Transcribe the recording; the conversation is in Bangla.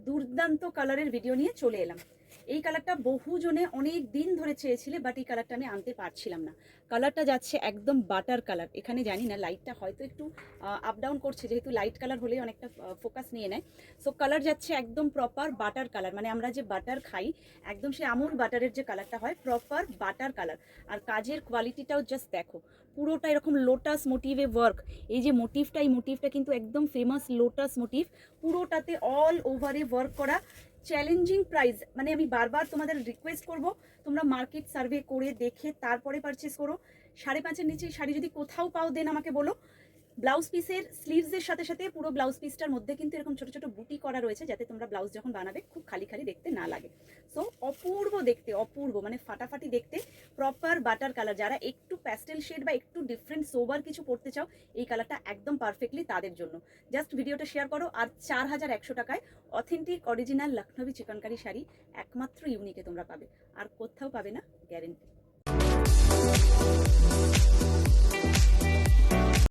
দুর্দান্ত কালারের ভিডিও নিয়ে চলে এলাম। এই কালারটা বহুজনে অনেক দিন ধরে চেয়েছিলে, বাট এই কালারটা আমি আনতে পারছিলাম না। কালারটা যাচ্ছে একদম বাটার কালার। এখানে জানি না লাইটটা হয়তো একটু আপ ডাউন করছে, যেহেতু লাইট কালার হলেই অনেকটা ফোকাস নিয়ে নেয়। সো কালার যাচ্ছে একদম প্রপার বাটার কালার, মানে আমরা যে বাটার খাই একদম সে আমুল বাটারের যে কালারটা হয়, প্রপার বাটার কালার। আর কাজের কোয়ালিটিটাও জাস্ট দেখো, পুরোটা এরকম লোটাস মোটিভে ওয়ার্ক। এই যে মোটিভটা, এই মোটিভটা কিন্তু একদম ফেমাস লোটাস মোটিভ, পুরোটাতে অল ওভারে ওয়ার্ক করা। চ্যালেঞ্জিং প্রাইস, মানে আমি বারবার তোমাদের রিকোয়েস্ট করব তোমরা মার্কেট সার্ভে করে দেখে তারপরে পারচেস করো। 5.5-এর নিচে শাড়ি যদি কোথাও পাও দেন আমাকে বলো। ব্লাউজ পিসের স্লিভসের সাথে সাথে পুরো ব্লাউজ পিসটার মধ্যে কিন্তু এরকম ছোট ছোট বুটি করা রয়েছে, যাতে তোমরা ব্লাউজ যখন বানাবে খুব খালি খালি দেখতে না লাগে। সো অপূর্ব দেখতে, অপূর্ব মানে ফাটাফাটি দেখতে, প্রপার বাটার কালার। যারা একটু প্যাস্টেল শেড বা একটু ডিফারেন্ট সোবার কিছু পড়তে চাও, এই কালারটা একদম পারফেক্টলি তাদের জন্য। জাস্ট ভিডিওটা শেয়ার করো। আর 4100 টাকায় অথেন্টিক অরিজিনাল লখনবী চিকনকারি শাড়ি একমাত্র ইউনিকে তোমরা পাবে, আর কোথাও পাবে না, গ্যারেন্টি।